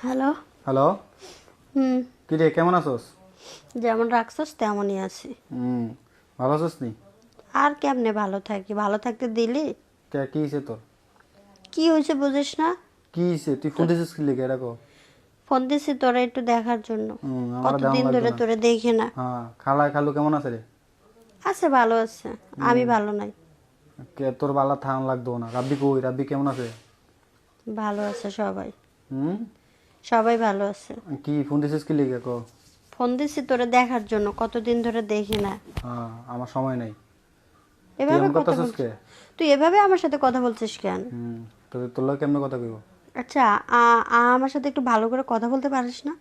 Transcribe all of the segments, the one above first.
Hello. Hello. হুম। কি রে, কেমন আছোস? যেমন রাখছস তেমনই আছি। ভালো আছোস নি? আর কেমনে ভালো থাকি? ভালো থাকতে দিলি? কি হয়েছে তোর? কি হয়েছে বুঝিস না? কি হয়েছে? তুই ফোন দিছিস কি লিখে রাখো? ফোন দিছি তোরা একটু দেখার জন্য। আমার দেওয়ান কতদিন লাগতো ধরে না। তোরে দেখি না। হ্যাঁ, খালা খালু কেমন আছে রে? আছে, ভালো আছে। আমি ভালো নাই। তোর বালা থান লাগতো না। রাব্বি কই? রাব্বি কেমন আছে? ভালো আছে সবাই। হুম। সবাই ভালো আছে। কি ফোন দিছিস কি লিখে কো? ফোন দিছি তোরে দেখার জন্য, কতদিন ধরে দেখি না। হ্যাঁ, আমার সময় নাই। তুই এভাবে এমন কথা করতেছিস কে? বলছিস? তুই এভাবে আমার সাথে কথা বলছিস কেন? তোর লোক কেমনে কথা কইব? আচ্ছা, আমার সাথে একটু ভালো করে কথা বলতে পারিস না?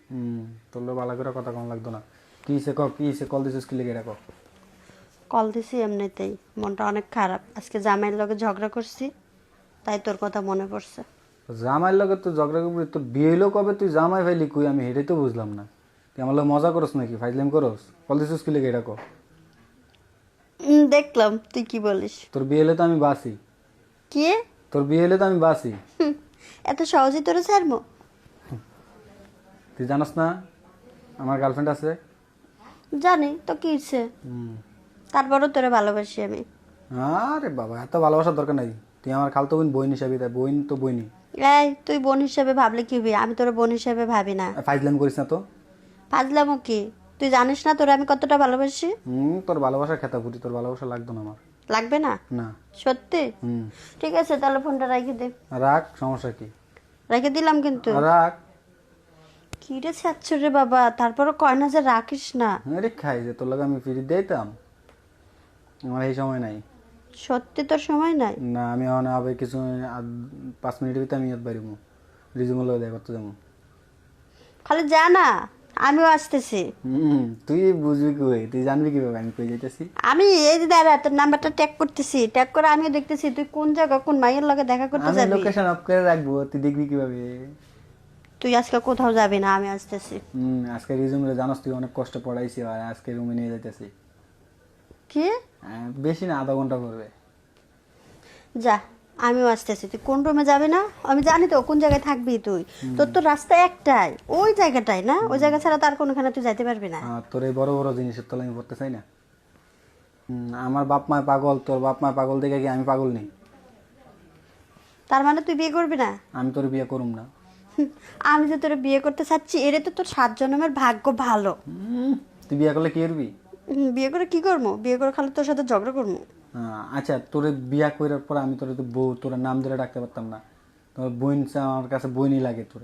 তোর লোক বালা করে কথা কম লাগতো না। কি হয়েছে ক? কি হয়েছে? কল দিছিস কি লিখে রাখো? কল দিছি এমনিতেই, মনটা অনেক খারাপ। আজকে জামাইয়ের লগে ঝগড়া করছি, তাই তোর কথা মনে পড়ছে। জামাইয়ের লগে তো ঝগড়া করবি? তোর বিয়ে হইলো কবে? তুই জামাই ফাইলি কই? আমি হেঁটে তো বুঝলাম না। তুই আমার লোক মজা করস নাকি? ফাইজলাম করস? কল দিছিস কি লিখে এটা কো? দেখলাম তুই কি বলিস। তোর বিয়ে হলে তো আমি বাসি। কি? তোর বিয়ে হলে তো আমি বাসি। এত সহজে তোরে ছাড়বো? তুই জানাস না আমার গার্লফ্রেন্ড আছে? জানি তো, কি হইছে? হুম। তারপরও তোরে ভালোবাসি আমি। আরে বাবা, এত ভালোবাসার দরকার নাই। তুই আমার খালতো বোন, বোন হিসাবে। তাই বোন তো বোনই। এই, তুই বোন হিসেবে ভাবলে কি হবে? আমি তোর বোন হিসেবে ভাবি না। ফাইজলাম করিস না তো। ফাজলামো কি? তুই জানিস না তোরে আমি কতটা ভালোবাসি? তোর ভালোবাসা খেতা ফুটি। তোর ভালোবাসা লাগতো না আমার। লাগবে না? না। সত্যি? হুম। ঠিক আছে, তাহলে ফোনটা রেখে দে। রাখ, সমস্যা কি? রেখে দিলাম কিন্তু। রাখ। কি রে ছাড়ছ রে বাবা, তারপরও কয় না যে রাখিস না। আরে খাই যে তোর লগে আমি ফিরিয়ে দিতাম। আমার এই সময় নাই। সত্যি তোর সময় নাই? না, আমি আবার কিছু 5 মিনিটের ভিতরে আমি ইয়াত বাড়িব। রিজুমের লগে দেখা করতে যাবো। খালি যা না, আমিও আসতেছি। তুই বুঝবি কই? তুই জানবি কিভাবে আমি কই যাইতেছি? আমি এই যে দাঁড়া, তোর নাম্বারটা ট্যাগ করতেছি, ট্যাগ করে আমিও দেখতেছি তুই কোন জায়গা কোন মাইয়ের লগে দেখা করতে আমি যাবি। লোকেশন অফ করে রাখবো, তুই দেখবি কিভাবে? তুই আজকে কোথাও যাবি না, আমি আসতেছি। আজকে রিজুমে জানাস তুই অনেক কষ্ট পড়াইছি, আর আজকে রুমে নিয়ে যাইতেছি। কি? বেশি না, আধা ঘন্টা করবে। যা, আমিও আসতেছি। তুই কোন রুমে যাবি না? আমি জানি তো কোন জায়গায় থাকবি তুই। তোর তো রাস্তা একটাই, ওই জায়গাটাই না? ওই জায়গা ছাড়া তার কোনখানে তুই যাইতে পারবি না। তোর এই বড় বড় জিনিসের তলে আমি পড়তে চাই না। আমার বাপ মা পাগল, তোর বাপ মা পাগল দেখে কি আমি পাগল নেই? তার মানে তুই বিয়ে করবি না? আমি তোর বিয়ে করুম না। আমি যে তোর বিয়ে করতে চাচ্ছি, এটা তো তোর 7 জন্মের ভাগ্য ভালো। তুই বিয়ে করলে কি করবি? বিয়ে করে কি করবো? বিয়ে করে খালি তোর সাথে ঝগড়া করবো। আচ্ছা, তোর বিয়া করার পর আমি তোর তো বউ, তোর নাম ধরে ডাকতে পারতাম না। তোর বোন আমার কাছে বোনই লাগে তোর।